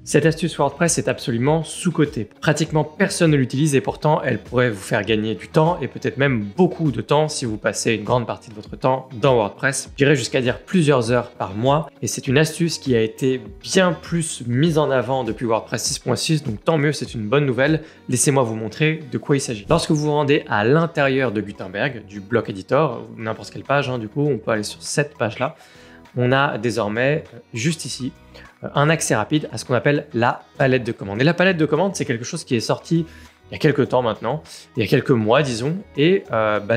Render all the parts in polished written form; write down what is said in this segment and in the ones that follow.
Cette astuce WordPress est absolument sous-cotée. Pratiquement personne ne l'utilise et pourtant elle pourrait vous faire gagner du temps et peut-être même beaucoup de temps si vous passez une grande partie de votre temps dans WordPress. J'irais jusqu'à dire plusieurs heures par mois et c'est une astuce qui a été bien plus mise en avant depuis WordPress 6.6, donc tant mieux, c'est une bonne nouvelle. Laissez-moi vous montrer de quoi il s'agit. Lorsque vous vous rendez à l'intérieur de Gutenberg, du bloc editor, n'importe quelle page, du coup on peut aller sur cette page-là, on a désormais juste ici un accès rapide à ce qu'on appelle la palette de commandes. Et la palette de commandes, c'est quelque chose qui est sorti il y a quelques temps maintenant, il y a quelques mois disons, et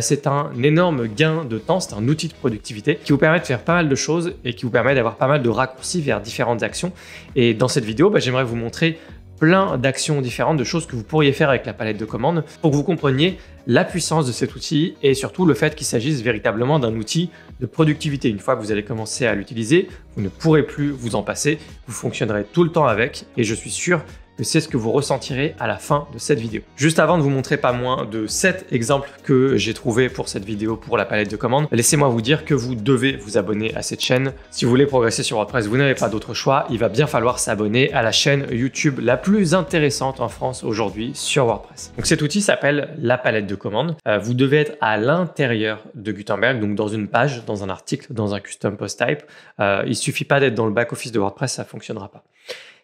c'est un énorme gain de temps, c'est un outil de productivité qui vous permet de faire pas mal de choses et qui vous permet d'avoir pas mal de raccourcis vers différentes actions. Et dans cette vidéo, j'aimerais vous montrer plein d'actions différentes, de choses que vous pourriez faire avec la palette de commandes pour que vous compreniez la puissance de cet outil et surtout le fait qu'il s'agisse véritablement d'un outil de productivité. Une fois que vous allez commencer à l'utiliser, vous ne pourrez plus vous en passer, vous fonctionnerez tout le temps avec et je suis sûr que c'est ce que vous ressentirez à la fin de cette vidéo. Juste avant de vous montrer pas moins de 7 exemples que j'ai trouvés pour cette vidéo pour la palette de commandes, laissez-moi vous dire que vous devez vous abonner à cette chaîne. Si vous voulez progresser sur WordPress, vous n'avez pas d'autre choix, il va bien falloir s'abonner à la chaîne YouTube la plus intéressante en France aujourd'hui sur WordPress. Donc cet outil s'appelle la palette de commandes. Vous devez être à l'intérieur de Gutenberg, donc dans une page, dans un article, dans un custom post type. Il suffit pas d'être dans le back-office de WordPress, ça fonctionnera pas.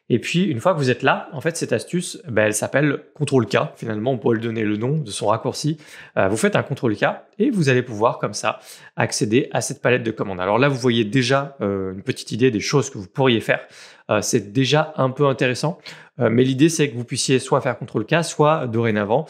Et puis, une fois que vous êtes là, en fait, cette astuce, elle s'appelle CTRL-K. Finalement, on pourrait lui donner le nom de son raccourci. Vous faites un CTRL-K et vous allez pouvoir, comme ça, accéder à cette palette de commandes. Alors là, vous voyez déjà une petite idée des choses que vous pourriez faire. C'est déjà un peu intéressant, mais l'idée, c'est que vous puissiez soit faire CTRL-K, soit dorénavant,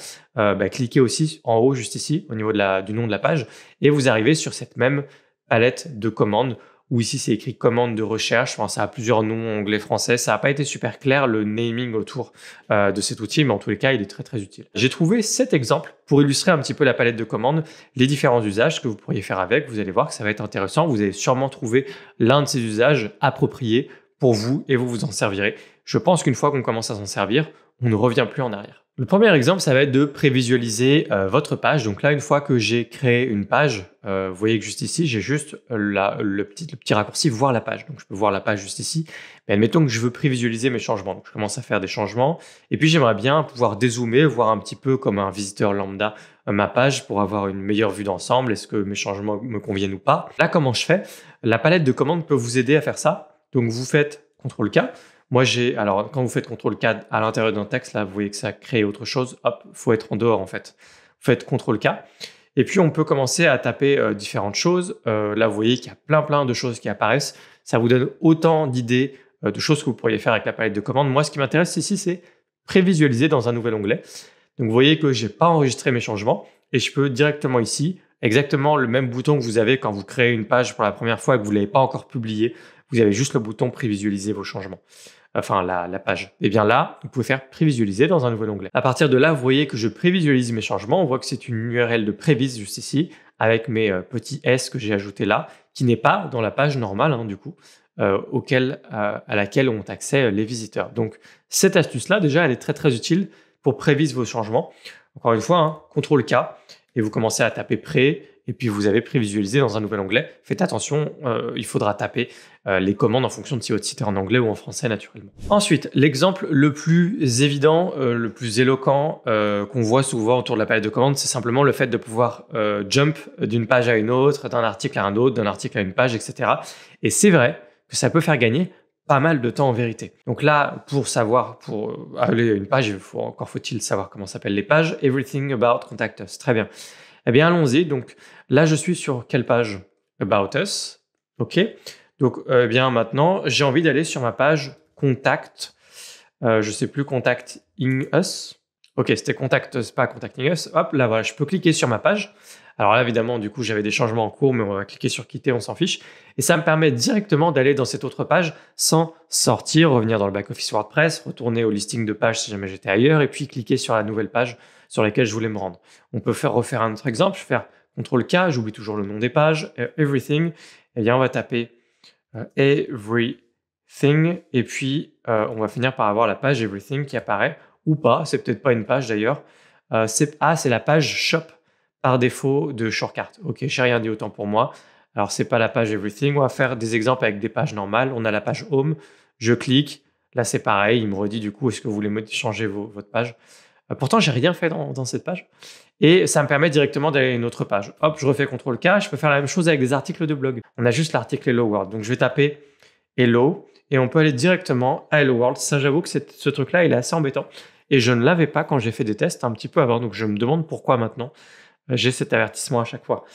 cliquer aussi en haut, juste ici, au niveau du nom de la page, et vous arrivez sur cette même palette de commandes où ici c'est écrit commande de recherche, ça a plusieurs noms anglais, français, ça n'a pas été super clair le naming autour de cet outil, mais en tous les cas il est très très utile. J'ai trouvé 7 exemples pour illustrer un petit peu la palette de commandes, les différents usages que vous pourriez faire avec, vous allez voir que ça va être intéressant, vous allez sûrement trouver l'un de ces usages appropriés pour vous et vous vous en servirez. Je pense qu'une fois qu'on commence à s'en servir, on ne revient plus en arrière. Le premier exemple, ça va être de prévisualiser votre page. Donc là, une fois que j'ai créé une page, vous voyez que juste ici, j'ai juste le petit raccourci « Voir la page ». Donc je peux voir la page juste ici. Mais admettons que je veux prévisualiser mes changements. Donc je commence à faire des changements. Et puis j'aimerais bien pouvoir dézoomer, voir un petit peu comme un visiteur lambda ma page pour avoir une meilleure vue d'ensemble. Est-ce que mes changements me conviennent ou pas? Là, comment je fais? La palette de commandes peut vous aider à faire ça. Donc vous faites CTRL-K. Moi, alors quand vous faites CTRL-K à l'intérieur d'un texte, là, vous voyez que ça crée autre chose. Hop, faut être en dehors en fait. Vous faites CTRL-K. Et puis, on peut commencer à taper différentes choses. Là, vous voyez qu'il y a plein de choses qui apparaissent. Ça vous donne autant d'idées de choses que vous pourriez faire avec la palette de commandes. Moi, ce qui m'intéresse ici, c'est prévisualiser dans un nouvel onglet. Donc, vous voyez que je n'ai pas enregistré mes changements et je peux directement ici, exactement le même bouton que vous avez quand vous créez une page pour la première fois et que vous ne l'avez pas encore publiée. Vous avez juste le bouton prévisualiser vos changements. Enfin, la page. Et bien là, vous pouvez faire prévisualiser dans un nouvel onglet. À partir de là, vous voyez que je prévisualise mes changements. On voit que c'est une URL de prévis juste ici, avec mes petits S que j'ai ajoutés là, qui n'est pas dans la page normale, du coup, à laquelle ont accès les visiteurs. Donc, cette astuce-là, déjà, elle est très, très utile pour préviser vos changements. Encore une fois, CTRL-K, et vous commencez à taper pré, et puis vous avez prévisualisé dans un nouvel onglet. Faites attention, il faudra taper les commandes en fonction de si votre site est en anglais ou en français naturellement. Ensuite, l'exemple le plus évident, le plus éloquent qu'on voit souvent autour de la palette de commandes, c'est simplement le fait de pouvoir jump d'une page à une autre, d'un article à un autre, d'un article à une page, etc. Et c'est vrai que ça peut faire gagner pas mal de temps en vérité. Donc là, pour aller à une page, faut-il savoir comment s'appellent les pages. Everything about contact us. Très bien. Eh bien, allons-y. Donc là, je suis sur quelle page? About us. OK. Donc, bien maintenant, j'ai envie d'aller sur ma page contact. Je sais plus, contacting us. OK, c'était contact us, pas contacting us. Hop, là, voilà, je peux cliquer sur ma page. Alors là, évidemment, du coup, j'avais des changements en cours, mais on va cliquer sur quitter, on s'en fiche. Et ça me permet directement d'aller dans cette autre page sans sortir, revenir dans le back-office WordPress, retourner au listing de pages si jamais j'étais ailleurs, et puis cliquer sur la nouvelle page sur laquelle je voulais me rendre. On peut refaire un autre exemple. Je vais faire CTRL-K, j'oublie toujours le nom des pages, everything. Et bien, on va taper everything, et puis on va finir par avoir la page everything qui apparaît, ou pas, c'est peut-être pas une page d'ailleurs. C'est la page shop par défaut de Shortcart. Ok, j'ai rien dit, autant pour moi. Alors, c'est pas la page everything. On va faire des exemples avec des pages normales. On a la page home. Je clique. Là, c'est pareil, il me redit du coup, est-ce que vous voulez changer votre page? Pourtant, j'ai rien fait dans cette page. Et ça me permet directement d'aller à une autre page. Hop, je refais CTRL-K, je peux faire la même chose avec des articles de blog. On a juste l'article Hello World. Donc, je vais taper Hello et on peut aller directement à Hello World. Ça, j'avoue que ce truc-là, il est assez embêtant. Et je ne l'avais pas quand j'ai fait des tests un petit peu avant. Donc, je me demande pourquoi maintenant j'ai cet avertissement à chaque fois.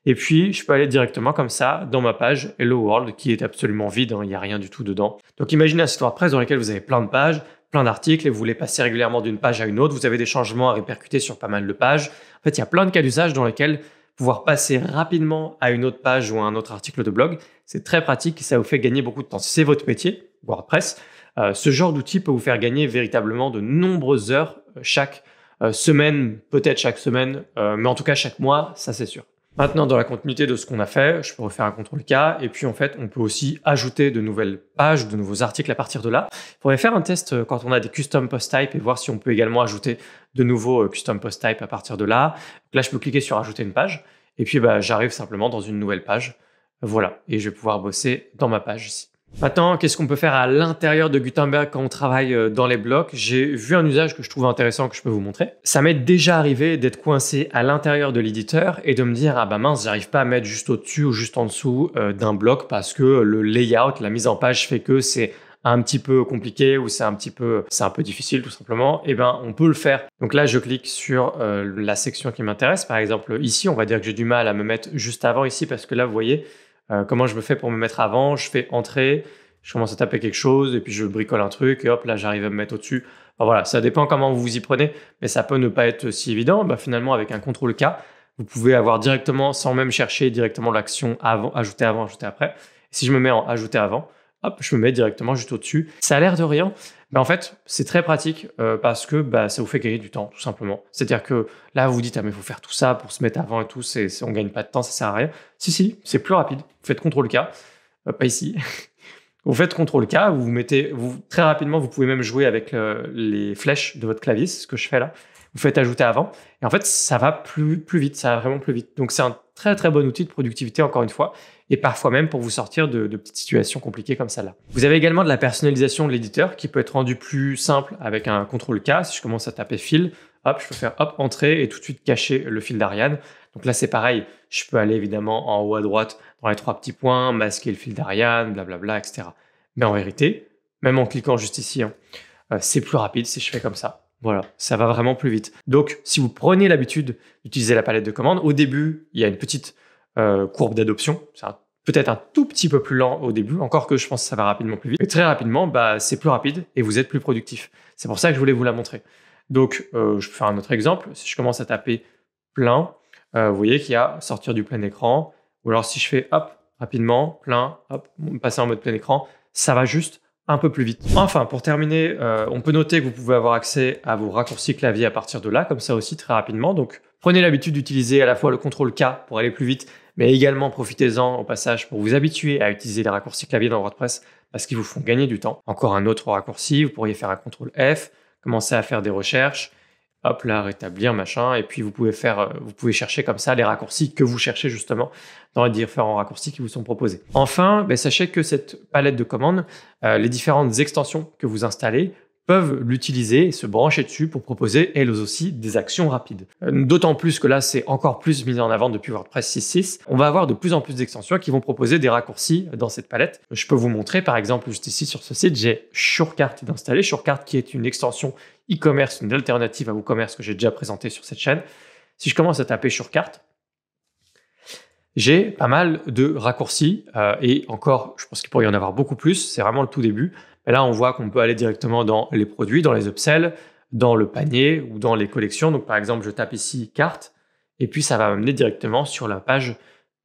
Et puis, je peux aller directement comme ça dans ma page Hello World qui est absolument vide. Il n'y a rien du tout dedans. Donc, imaginez un site WordPress dans lequel vous avez plein de pages, plein d'articles et vous voulez passer régulièrement d'une page à une autre. Vous avez des changements à répercuter sur pas mal de pages. En fait, il y a plein de cas d'usage dans lesquels pouvoir passer rapidement à une autre page ou à un autre article de blog, c'est très pratique et ça vous fait gagner beaucoup de temps. Si c'est votre métier, WordPress, ce genre d'outil peut vous faire gagner véritablement de nombreuses heures chaque semaine, peut-être chaque semaine, mais en tout cas chaque mois, ça c'est sûr. Maintenant, dans la continuité de ce qu'on a fait, je peux refaire un CTRL-K et puis en fait, on peut aussi ajouter de nouvelles pages, de nouveaux articles à partir de là. Il faudrait faire un test quand on a des custom post type et voir si on peut également ajouter de nouveaux custom post type à partir de là. Donc là, je peux cliquer sur ajouter une page et puis j'arrive simplement dans une nouvelle page. Voilà, et je vais pouvoir bosser dans ma page ici. Maintenant, qu'est-ce qu'on peut faire à l'intérieur de Gutenberg quand on travaille dans les blocs? J'ai vu un usage que je trouve intéressant que je peux vous montrer. Ça m'est déjà arrivé d'être coincé à l'intérieur de l'éditeur et de me dire « Ah bah mince, j'arrive pas à mettre juste au-dessus ou juste en dessous d'un bloc parce que le layout, la mise en page fait que c'est un petit peu compliqué ou c'est un peu difficile tout simplement. » Eh ben, on peut le faire. Donc là, je clique sur la section qui m'intéresse. Par exemple, ici, on va dire que j'ai du mal à me mettre juste avant ici parce que là, vous voyez, comment je me fais pour me mettre avant? Je fais entrer, je commence à taper quelque chose et puis je bricole un truc et hop, là j'arrive à me mettre au-dessus. Enfin, voilà, ça dépend comment vous vous y prenez, mais ça peut ne pas être si évident. Finalement, avec un CTRL-K, vous pouvez avoir directement, sans même chercher directement l'action avant, ajouter après. Et si je me mets en ajouter avant, hop, je me mets directement juste au-dessus. Ça a l'air de rien, mais en fait, c'est très pratique parce que ça vous fait gagner du temps, tout simplement. C'est-à-dire que là, vous vous dites, ah, mais il faut faire tout ça pour se mettre avant et tout, on ne gagne pas de temps, ça sert à rien. Si, c'est plus rapide. Vous faites CTRL-K, pas ici. Vous faites CTRL-K, très rapidement, vous pouvez même jouer avec les flèches de votre clavier, c'est ce que je fais là. Vous faites ajouter avant, et en fait, ça va plus vite, ça va vraiment plus vite. Donc, c'est un très, très bon outil de productivité, encore une fois, et parfois même pour vous sortir de petites situations compliquées comme ça là. Vous avez également de la personnalisation de l'éditeur qui peut être rendue plus simple avec un CTRL-K. Si je commence à taper fil, hop, je peux faire hop, entrer et tout de suite cacher le fil d'Ariane. Donc là, c'est pareil, je peux aller évidemment en haut à droite dans les 3 petits points, masquer le fil d'Ariane, blablabla, etc. Mais en vérité, même en cliquant juste ici, c'est plus rapide si je fais comme ça. Voilà, ça va vraiment plus vite. Donc, si vous prenez l'habitude d'utiliser la palette de commandes, au début, il y a une petite courbe d'adoption. C'est peut-être un tout petit peu plus lent au début, encore que je pense que ça va rapidement plus vite. Mais très rapidement, c'est plus rapide et vous êtes plus productif. C'est pour ça que je voulais vous la montrer. Donc, je peux faire un autre exemple. Si je commence à taper plein, vous voyez qu'il y a sortir du plein écran. Ou alors, si je fais hop, rapidement, plein, hop, passer en mode plein écran, ça va juste un peu plus vite. Enfin, pour terminer, on peut noter que vous pouvez avoir accès à vos raccourcis clavier à partir de là, comme ça aussi très rapidement. Donc, prenez l'habitude d'utiliser à la fois le CTRL-K pour aller plus vite, mais également profitez-en au passage pour vous habituer à utiliser les raccourcis clavier dans WordPress parce qu'ils vous font gagner du temps. Encore un autre raccourci, vous pourriez faire un CTRL-F, commencer à faire des recherches, hop là, rétablir, machin, et puis vous pouvez chercher comme ça les raccourcis que vous cherchez justement dans les différents raccourcis qui vous sont proposés. Enfin, sachez que cette palette de commandes, les différentes extensions que vous installez peuvent l'utiliser et se brancher dessus pour proposer, elles aussi, des actions rapides. D'autant plus que là, c'est encore plus mis en avant depuis WordPress 6.6. On va avoir de plus en plus d'extensions qui vont proposer des raccourcis dans cette palette. Je peux vous montrer, par exemple, juste ici sur ce site, j'ai Surecart d'installer. Surecart qui est une extension e-commerce, une alternative à WooCommerce que j'ai déjà présentée sur cette chaîne. Si je commence à taper Surecart, j'ai pas mal de raccourcis et encore, je pense qu'il pourrait y en avoir beaucoup plus. C'est vraiment le tout début. Et là, on voit qu'on peut aller directement dans les produits, dans les upsells, dans le panier ou dans les collections. Donc, par exemple, je tape ici carte et puis ça va m'amener directement sur la page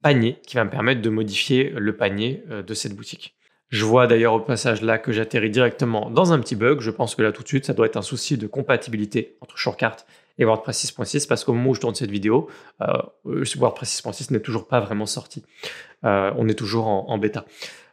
panier qui va me permettre de modifier le panier de cette boutique. Je vois d'ailleurs au passage là que j'atterris directement dans un petit bug. Je pense que là, tout de suite, ça doit être un souci de compatibilité entre Surecart et WordPress 6.6 parce qu'au moment où je tourne cette vidéo, WordPress 6.6 n'est toujours pas vraiment sorti. On est toujours en bêta.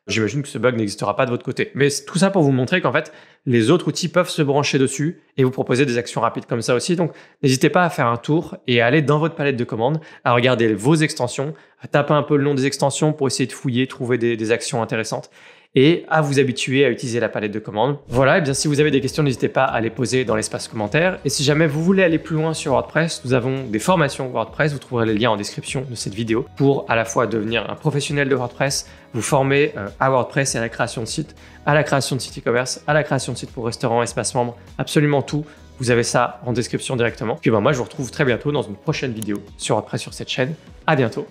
J'imagine que ce bug n'existera pas de votre côté. Mais tout ça pour vous montrer qu'en fait, les autres outils peuvent se brancher dessus et vous proposer des actions rapides comme ça aussi. Donc, n'hésitez pas à faire un tour et à aller dans votre palette de commandes, à regarder vos extensions, à taper un peu le nom des extensions pour essayer de fouiller, trouver des actions intéressantes. et à vous habituer à utiliser la palette de commandes. Voilà, et bien si vous avez des questions, n'hésitez pas à les poser dans l'espace commentaire. Et si jamais vous voulez aller plus loin sur WordPress, nous avons des formations WordPress, vous trouverez les liens en description de cette vidéo pour à la fois devenir un professionnel de WordPress, vous former à WordPress et à la création de sites, e-commerce, à la création de sites pour restaurants, espaces membres, absolument tout. Vous avez ça en description directement. Puis moi, je vous retrouve très bientôt dans une prochaine vidéo sur WordPress sur cette chaîne. À bientôt.